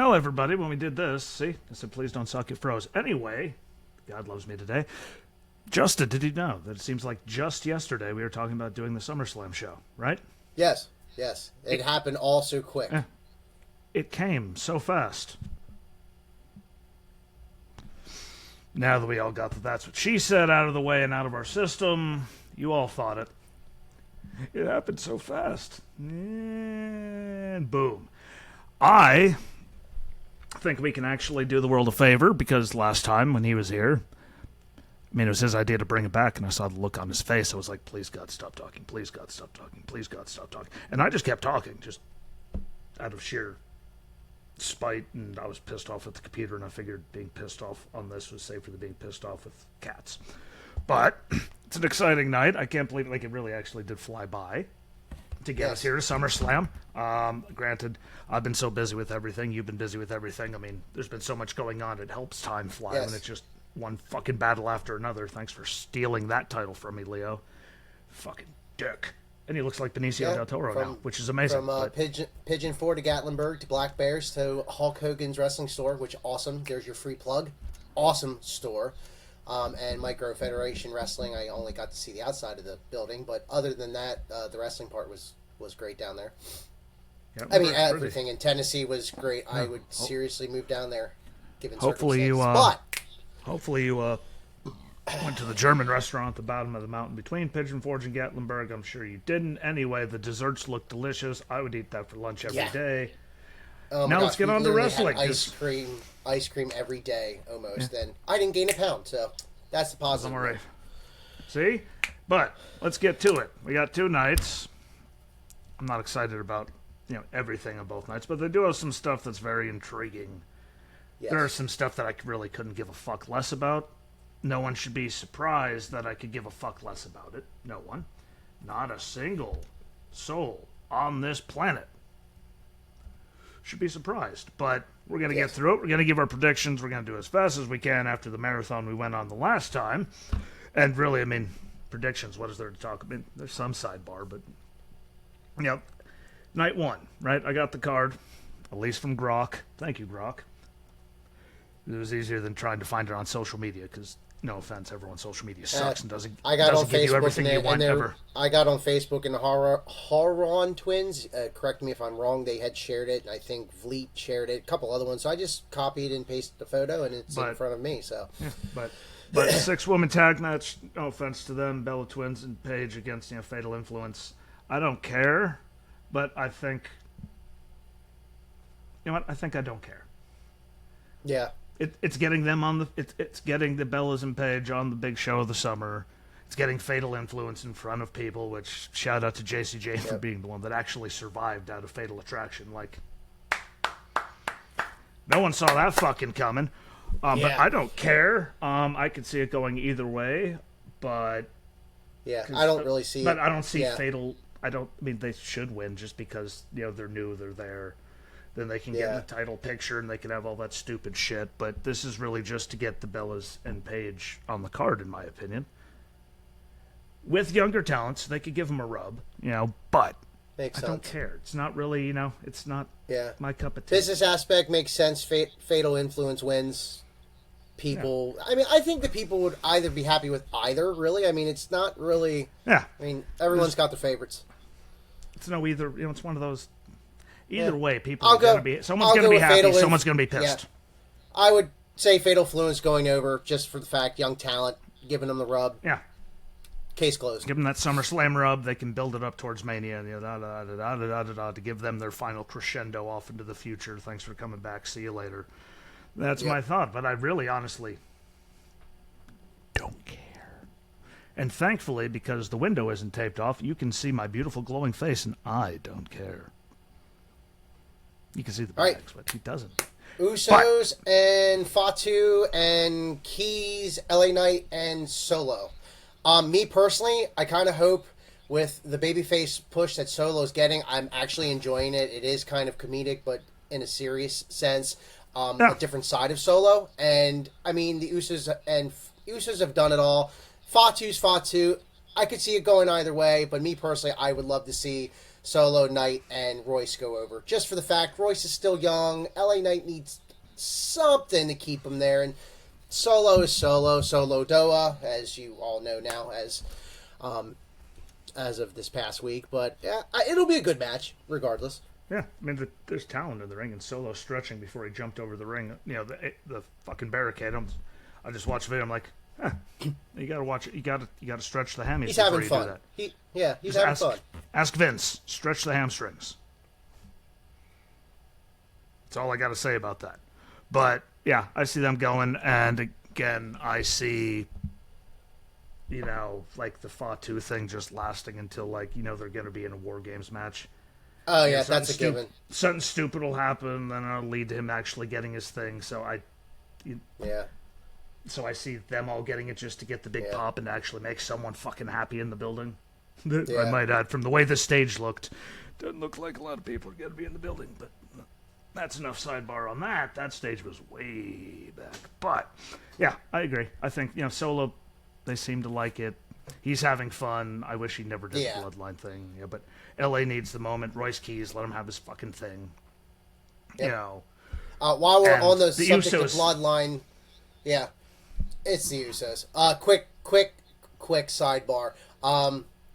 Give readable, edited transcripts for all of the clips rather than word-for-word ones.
Well, everybody, when we did this, see, I said, please don't suck, it froze. Anyway, God loves me today. Justin, did you know that it seems like just yesterday we were talking about doing the SummerSlam show, right? Yes. It happened all so quick. It came so fast. Now that we all got That's What She Said out of the way and out of our system, you all thought it. It happened so fast. And boom. I think we can actually do the world a favor, because last time when he was here, I mean, it was his idea to bring it back, and I saw the look on his face. I was like, please, God, stop talking. Please, God, stop talking. Please, God, stop talking. And I just kept talking, just out of sheer spite, and I was pissed off at the computer, and I figured being pissed off on this was safer than being pissed off with cats. But it's an exciting night. I can't believe it really actually did fly by to get us here to SummerSlam. Granted, I've been so busy with everything. You've been busy with everything. I mean, there's been so much going on. It helps time fly when it's just one fucking battle after another. Thanks for stealing that title from me, Leo. Fucking dick. And he looks like Benicio del Toro now, which is amazing. From Pigeon 4 to Gatlinburg to Black Bears to Hulk Hogan's Wrestling Store, which awesome. There's your free plug. Awesome store. And Micro Federation Wrestling, I only got to see the outside of the building, but other than that, the wrestling part was great down there. Yep, I mean, everything in Tennessee was great. Yeah. I would seriously move down there, given circumstances. Hopefully you went to the German restaurant at the bottom of the mountain between Pigeon Forge and Gatlinburg. I'm sure you didn't. Anyway, the desserts look delicious. I would eat that for lunch every day. Now let's get on to wrestling. Ice cream every day almost. And I didn't gain a pound, so that's the positive. I'm all right. See? But let's get to it. We got 2 nights. I'm not excited about everything on both nights, but they do have some stuff that's very intriguing. Yes. There are some stuff that I really couldn't give a fuck less about. No one should be surprised that I could give a fuck less about it. No one. Not a single soul on this planet should be surprised. But we're going to get through it. We're going to give our predictions. We're going to do it as fast as we can after the marathon we went on the last time. And really, I mean, predictions, what is there to talk about? I mean, there's some sidebar, but, night 1, right? I got the card, at least from Grok. Thank you, Grok. It was easier than trying to find it on social media, because, no offense, everyone's social media sucks and doesn't give you everything you want ever. I got on Facebook, and the Horon twins, correct me if I'm wrong, they had shared it, and I think Vliet shared it, a couple other ones, so I just copied and pasted the photo, and it's in front of me, so. Yeah, but 6-woman tag match, no offense to them, Bella Twins and Paige against Fatal Influence. I don't care, but I think, I think I don't care. Yeah. It's getting them on the. It's getting the Bellas and Paige on the big show of the summer. It's getting Fatal Influence in front of people. Which, shout out to JCJ for being the one that actually survived out of Fatal Attraction. Like, no one saw that fucking coming. But I don't care. I could see it going either way. But I don't really see. But I don't see Fatal. I mean, they should win just because they're new. They're there. Then they can get in the title picture and they can have all that stupid shit. But this is really just to get the Bellas and Paige on the card, in my opinion. With younger talents, they could give them a rub, but I don't care. It's not really, it's not my cup of tea. Business aspect makes sense. Fatal Influence wins. People, I mean, I think the people would either be happy with either, really. I mean, it's not really, I mean, everyone's got their favorites. It's no either, it's one of those. Either way, people are going to be... Someone's going to be happy, someone's going to be pissed. Yeah. I would say Fatal Influence going over just for the fact, young talent, giving them the rub. Yeah. Case closed. Give them that SummerSlam rub. They can build it up towards Mania, to give them their final crescendo off into the future. Thanks for coming back. See you later. That's my thought, but I really, honestly, don't care. And thankfully, because the window isn't taped off, you can see my beautiful glowing face, and I don't care. You can see the bags, but he doesn't. Usos and Fatu and Keys, LA Knight and Solo. Me personally, I kind of hope with the babyface push that Solo's getting, I'm actually enjoying it. It is kind of comedic, but in a serious sense, a different side of Solo. And I mean, the Usos have done it all. Fatu's Fatu. I could see it going either way, but me personally, I would love to see Solo, Knight, and Royce go over. Just for the fact Royce is still young. LA Knight needs something to keep him there. And Solo is Solo. Solo Doa, as you all know now, as of this past week. But yeah, it'll be a good match, regardless. Yeah, I mean, there's talent in the ring, and Solo stretching before he jumped over the ring. You know, the fucking barricade. I just watched the video. I'm like, you gotta watch it. You gotta stretch the hammies. He's before having you fun. do that. He's Just having fun. Ask Vince. Stretch the hamstrings. That's all I got to say about that. But yeah, I see them going, and again, I see, you know, like the Fatu thing just lasting until, like, you know, they're going to be in a War Games match. Oh yeah, that's a given. Something stupid will happen, then it'll lead to him actually getting his thing. So I see them all getting it just to get the big pop and to actually make someone fucking happy in the building. I might add, from the way the stage looked, doesn't look like a lot of people are going to be in the building, but that's enough sidebar on that. That stage was way back. But yeah, I agree. I think, you know, Solo, they seem to like it. He's having fun. I wish he never did the Bloodline thing. Yeah, but LA needs the moment. Royce Keys, let him have his fucking thing. Yep. You know. While we're on the subject of Bloodline, it's the Usos. Quick sidebar.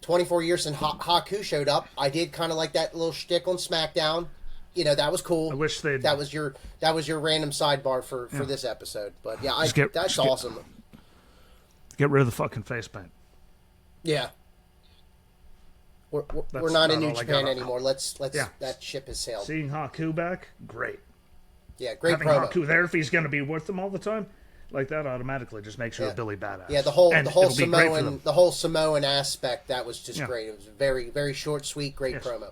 24 years since Haku showed up. I did kind of like that little shtick on SmackDown. You know, that was cool. I wish they'd... That was your random sidebar for this episode. But yeah, that's awesome. Get rid of the fucking face paint. Yeah. We're not in New Japan anymore. Let's that ship has sailed. Seeing Haku back, great. Yeah, great Having promo. Haku there, if he's going to be with them all the time, like that automatically just makes her a Billy badass. Yeah, the whole Samoan aspect, that was just great. It was very, very short, sweet, great promo.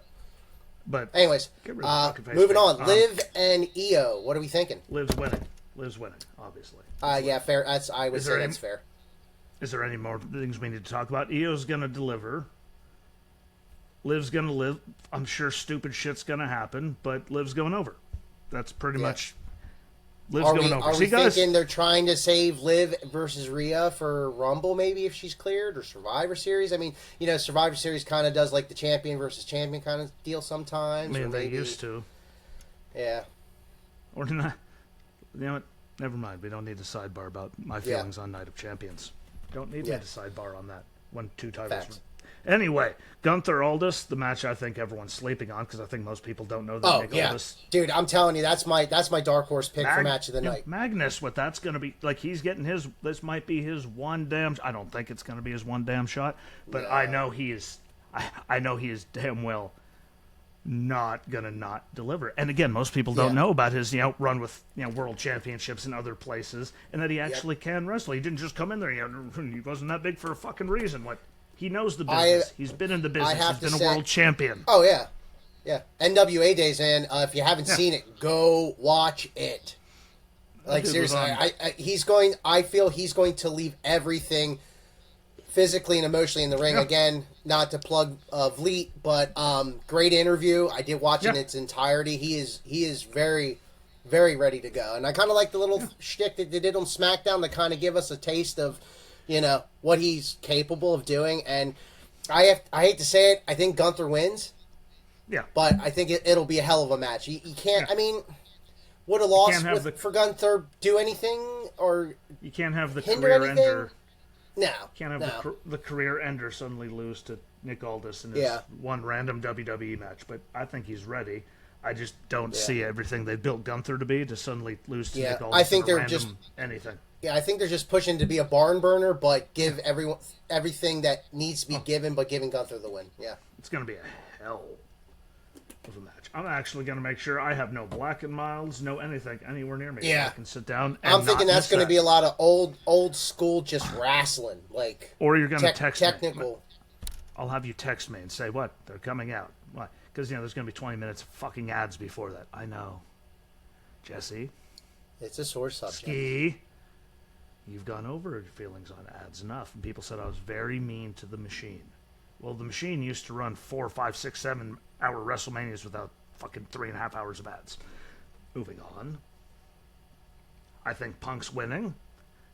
But anyways, moving on. Liv and Io, what are we thinking? Liv's winning, obviously. Yeah, fair. I would say that's fair. Is there any more things we need to talk about? Io's going to deliver. Liv's going to live. I'm sure stupid shit's going to happen, but Liv's going over. That's pretty much... Liv's going over. Are we thinking they're trying to save Liv versus Rhea for Rumble, maybe, if she's cleared, or Survivor Series? I mean, you know, Survivor Series kind of does like the champion versus champion kind of deal sometimes. I mean, they used to. Yeah. Or not. You know what? Never mind. We don't need a sidebar about my feelings on Night of Champions. Don't need me to sidebar on that. 2 titles. Facts. Anyway, Gunther Aldis, the match I think everyone's sleeping on because I think most people don't know that Nick Aldis. Dude, I'm telling you, that's my dark horse pick for match of the night. Magnus, what that's going to be, like, he's getting his, this might be his one damn, I don't think it's going to be his one damn shot, but I know he is, I know he is damn well not going to not deliver. And again, most people don't know about his, you know, run with, you know, world championships in other places, and that he actually can wrestle. He didn't just come in there, you know, he wasn't that big for a fucking reason. He knows the business. He's been in the business. He's been a world champion. Oh, yeah. Yeah. NWA days, man. If you haven't seen it, go watch it. Like, seriously, I feel he's going to leave everything physically and emotionally in the ring. Again, not to plug Vliet, but great interview. I did watch it in its entirety. He is very, very ready to go. And I kind of like the little shtick that they did on SmackDown to kind of give us a taste of, you know, what he's capable of doing. And I hate to say it, I think Gunther wins. Yeah. But I think it'll be a hell of a match. You can't, I mean, would a loss for Gunther do anything? Or you can't have the career ender. No. You can't have the career ender suddenly lose to Nick Aldis in his one random WWE match. But I think he's ready. I just don't see everything they built Gunther to be to suddenly lose to Nick Aldis. I think they're just anything. Yeah, I think they're just pushing to be a barn burner, but give everyone everything that needs to be given, but giving Gunther the win. Yeah, it's going to be a hell of a match. I'm actually going to make sure I have no Black and Milds, no anything anywhere near me. Yeah, I can sit down. And I'm thinking that's going to be a lot of old school, just wrestling, like. Or you're going to text technical. Me. I'll have you text me and say what they're coming out. Why? Because you know there's going to be 20 minutes of fucking ads before that. I know, Jesse. It's a sore subject. Ski. You've gone over your feelings on ads enough. And people said I was very mean to the machine. Well, the machine used to run 4, 5, 6, 7 hour WrestleManias without fucking 3.5 hours of ads. Moving on. I think Punk's winning,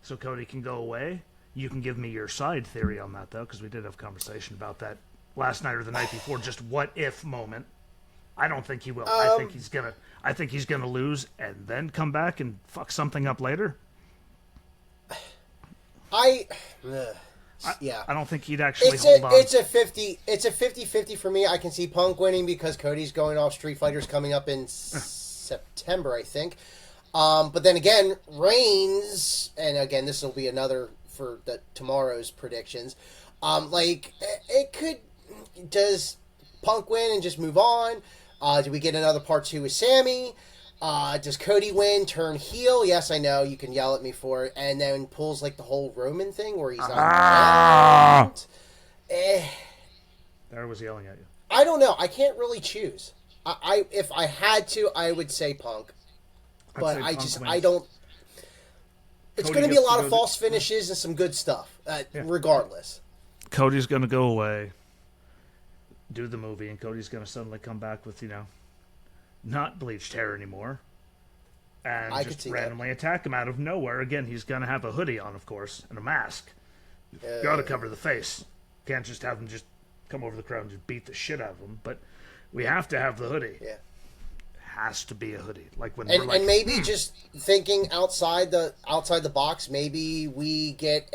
so Cody can go away. You can give me your side theory on that, though, because we did have a conversation about that last night or the night before, just what if moment. I don't think he will. I think he's gonna lose and then come back and fuck something up later. Yeah. I don't think he'd actually hold on. It's a 50-50 for me. I can see Punk winning because Cody's going off Street Fighters coming up in September, I think. But then again, Reigns, and again, this will be another for tomorrow's predictions. It could. Does Punk win and just move on? Do we get another part 2 with Sammy? Does Cody win, turn heel? Yes, I know, you can yell at me for it. And then pulls like the whole Roman thing where he's on the ground. There was yelling at you. I don't know. I can't really choose. If I had to, I would say Punk. But I don't... It's going to be a lot of false finishes and some good stuff, regardless. Cody's going to go away, do the movie, and Cody's going to suddenly come back with, not bleached hair anymore, and just randomly attack him out of nowhere. Again, he's going to have a hoodie on, of course, and a mask. Got to cover the face. Can't just have him just come over the crowd and just beat the shit out of him. But we have to have the hoodie. Yeah, has to be a hoodie. And maybe just thinking outside the box. Maybe we get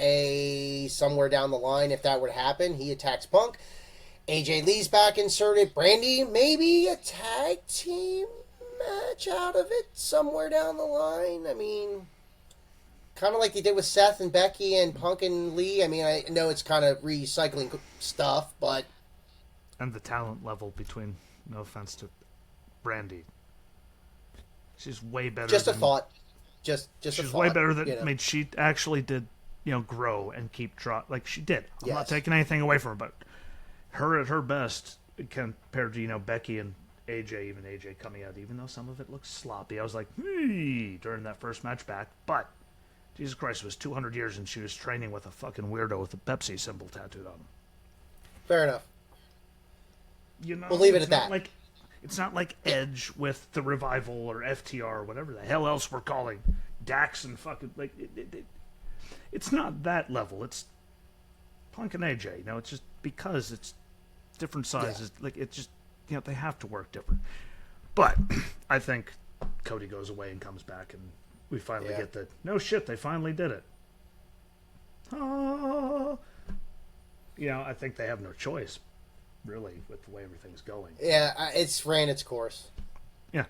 somewhere down the line, if that were to happen, he attacks Punk. AJ Lee's back inserted. Brandy, maybe a tag team match out of it somewhere down the line. I mean, kind of like they did with Seth and Becky and Punk and Lee. I mean, I know it's kind of recycling stuff, but... And the talent level between, no offense to Brandy. She's way better Just a thought. Just a thought. She's way better than... I mean, she actually did, grow and keep... Like, she did. I'm not taking anything away from her, but... Her at her best compared to, Becky and AJ, even AJ coming out, even though some of it looks sloppy. I was like, hey, during that first match back. But, Jesus Christ, it was 200 years and she was training with a fucking weirdo with a Pepsi symbol tattooed on him. Fair enough. We'll leave it at that. It's not like Edge with the Revival or FTR or whatever the hell else we're calling Dax and fucking... it's not that level. It's Punk and AJ. It's just because it's different sizes. Yeah. It's just, they have to work different. But I think Cody goes away and comes back, and we finally get the, no shit, they finally did it. I think they have no choice, really, with the way everything's going. Yeah, it's ran its course. Yeah,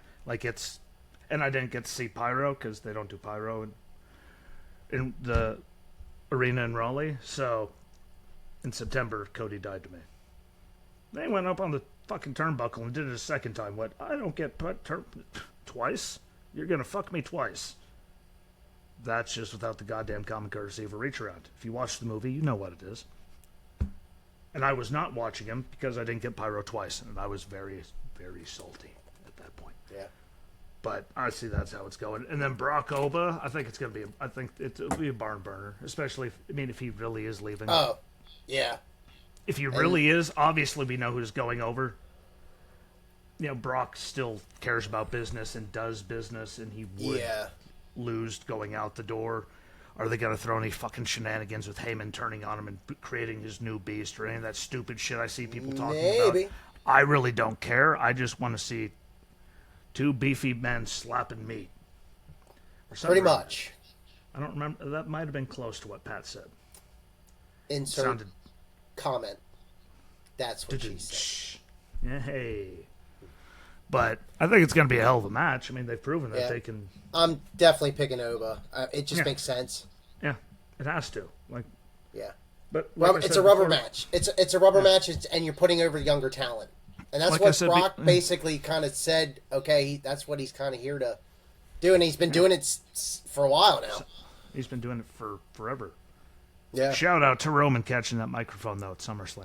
and I didn't get to see Pyro, because they don't do Pyro in the arena in Raleigh, so in September, Cody died to me. They went up on the fucking turnbuckle and did it a second time. What? I don't get put twice? You're going to fuck me twice. That's just without the goddamn common courtesy of a reach around. If you watch the movie, you know what it is. And I was not watching him because I didn't get Pyro twice, and I was very, very salty at that point. Yeah. But I see that's how it's going. And then Brock Oba, I think it'll be a barn burner, especially if he really is leaving. Oh, yeah. If he really is, obviously we know who's going over. Brock still cares about business and does business, and he would lose going out the door. Are they going to throw any fucking shenanigans with Heyman turning on him and creating his new beast or any of that stupid shit I see people talking about? I really don't care. I just want to see two beefy men slapping meat. Pretty much. I don't remember. That might have been close to what Pat said. Insert comment. That's what she said. Hey. But I think it's going to be a hell of a match. I mean, they've proven that they can... I'm definitely picking Oba. It just makes sense. Yeah, it has to. But it's a rubber match. It's a rubber match, and you're putting over younger talent. And that's what Brock basically kind of said, okay, that's what he's kind of here to do. And he's been doing it for a while now. He's been doing it for forever. Yeah. Shout out to Roman catching that microphone, though, at SummerSlam.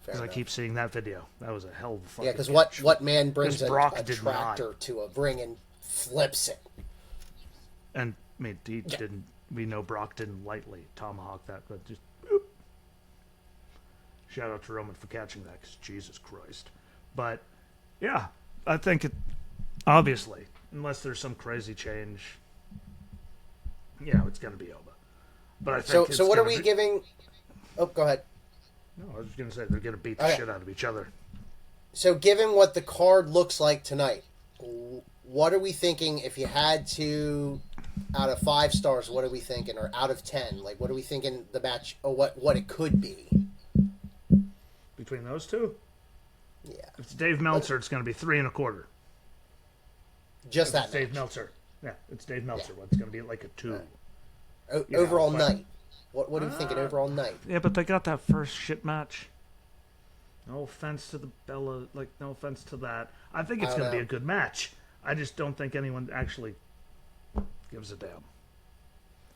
Because I keep seeing that video. That was a hell of a fucking because what man brings a tractor to a ring and flips it? And, he didn't... We know Brock didn't lightly tomahawk that, but just... Boop. Shout out to Roman for catching that, because Jesus Christ. But, yeah, I think it... Obviously, unless there's some crazy change... it's going to be Oba. But I think So it's so what are gonna we be... giving? Oh, go ahead. No, I was just going to say they're going to beat the Okay. shit out of each other. So given what the card looks like tonight, what are we thinking if you had to, out of 5 stars, what are we thinking? Or out of 10, like what are we thinking the match, or what it could be? Between those two? Yeah. If it's Dave Meltzer, it's going to be 3.25. Just If that it's match. Dave Meltzer. Yeah, it's Dave Meltzer. Yeah. It's going to be like a 2. Overall but- night. What are we thinking overall night? Yeah, but they got that first shit match. No offense to the Bella, like, no offense to that. I think it's I don't going to be know. a good match. I just don't think anyone actually gives a damn.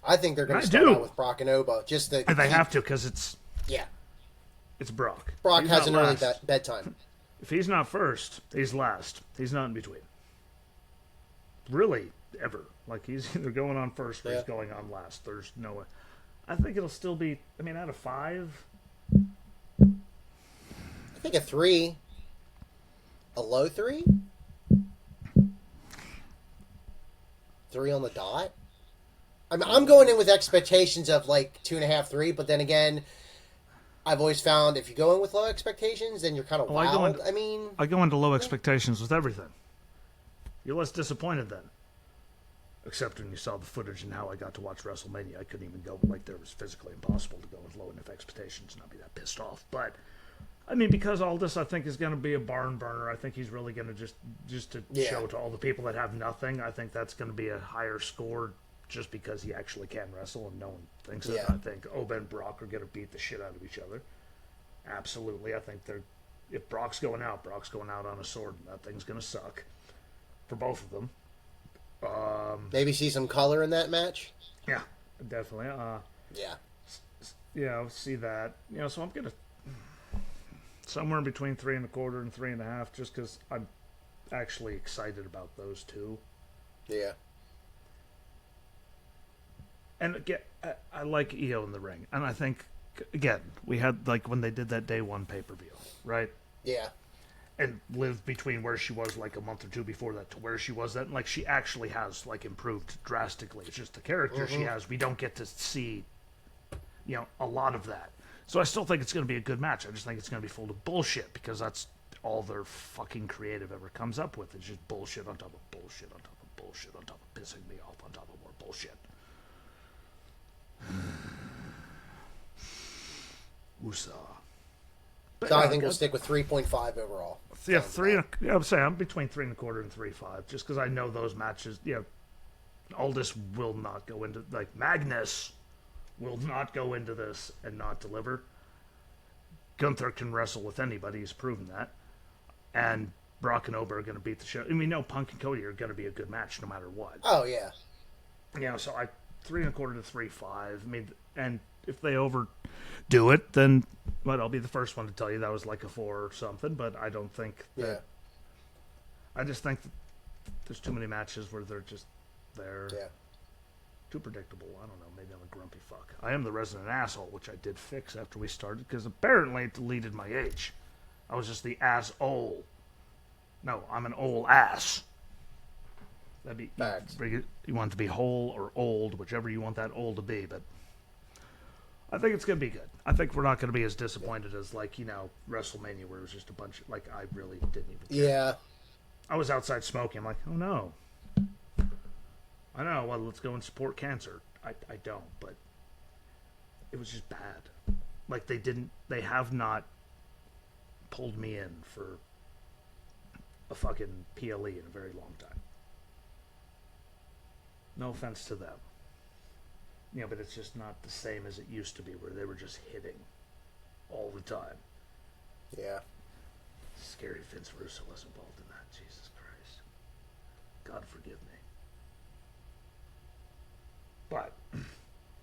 I think they're going I to start do. out with Brock and Oba. Just to And they keep- have to, because it's Yeah. Brock. Brock He's has an not early last. bedtime. If he's not first, he's last. He's not in between. Really, ever. Like, he's either going on first or he's Yeah. going on last. There's no way. I think it'll still be, I mean, out of 5, I think a 3. A low 3? 3 on the dot? I'm going in with expectations of like 2.5, 3, but then again, I've always found if you go in with low expectations, then you're kind of Oh, I go wild. in- I mean, I go into low expectations with everything. You're less disappointed then. Except when you saw the footage and how I got to watch WrestleMania. I couldn't even go, like, there was physically impossible to go with low enough expectations and not be that pissed off. But, I mean, because all this, I think, is going to be a barn burner. I think he's really going to just to Yeah. show to all the people that have nothing. I think that's going to be a higher score just because he actually can wrestle and no one thinks it. Yeah. I think Oba and Brock are going to beat the shit out of each other. Absolutely. I think they're... If Brock's going out on a sword, and that thing's going to suck for both of them. maybe see some color in that match. Yeah, definitely. Yeah. See that. So I'm gonna somewhere in between 3.25 and 3.5, just because I'm actually excited about those two. Yeah. And again, I like EO in the ring, and I think again we had like when they did that day 1 pay-per-view, right? Yeah. And lived between where she was like a month or 2 before that to where she was then. Like she actually has like improved drastically. It's just the character she has. We don't get to see, a lot of that. So I still think it's going to be a good match. I just think it's going to be full of bullshit because that's all their fucking creative ever comes up with. It's just bullshit on top of bullshit on top of bullshit on top of pissing me off on top of more bullshit. Woosah. So I think we'll stick with 3.5 overall. Yeah, I would say I'm between 3.25 and 3.5, just because I know those matches. Aldis will not go into Magnus will not go into this and not deliver. Gunther can wrestle with anybody; he's proven that. And Brock and Oba are going to beat the shit. I mean, Punk and Cody are going to be a good match no matter what. Oh yeah. So 3.25 to 3.5. I mean, and if they overdo it, then I'll be the first one to tell you that was like a 4 or something. But I don't think that. Yeah. I just think that there's too many matches where they're just there. Yeah. Too predictable. I don't know. Maybe I'm a grumpy fuck. I am the resident asshole, which I did fix after we started because apparently it deleted my H. I was just the ass-ole. No, I'm an old ass. That'd be Facts. you want it to be whole or old, whichever you want that old to be. But I think it's gonna be good. I think we're not gonna be as disappointed as WrestleMania, where it was just a bunch of I really didn't even care. Yeah. I was outside smoking. I'm like, oh no. I know. Well, let's go and support cancer. I don't, but it was just bad. Like they have not pulled me in for a fucking PLE in a very long time. No offense to them. But it's just not the same as it used to be, where they were just hitting all the time. Yeah. Scary Vince Russo was involved in that. Jesus Christ. God forgive me. But,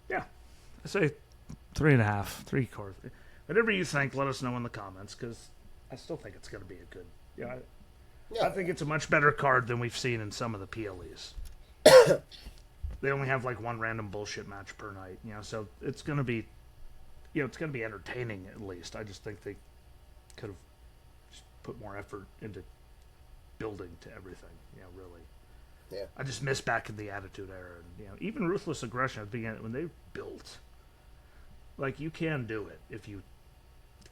yeah. I say 3.5, 3/4. Whatever you think, let us know in the comments, because I still think it's going to be a good... I think it's a much better card than we've seen in some of the PLEs. They only have one random bullshit match per night, so it's going to be... it's going to be entertaining, at least. I just think they could have just put more effort into building to everything, really. Yeah. I just miss back in the Attitude Era, and even Ruthless Aggression at the beginning when they built. Like, you can do it if you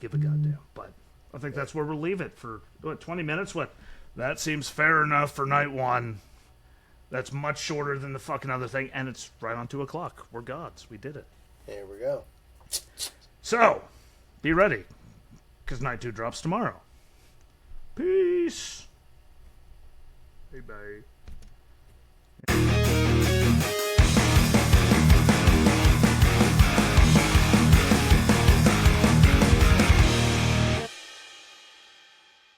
give a goddamn. But I think that's where we'll leave it for, 20 minutes? What? That seems fair enough for night one. That's much shorter than the fucking other thing, and it's right on 2 o'clock. We're gods. We did it. There we go. So, be ready, because night 2 drops tomorrow. Peace. Bye-bye.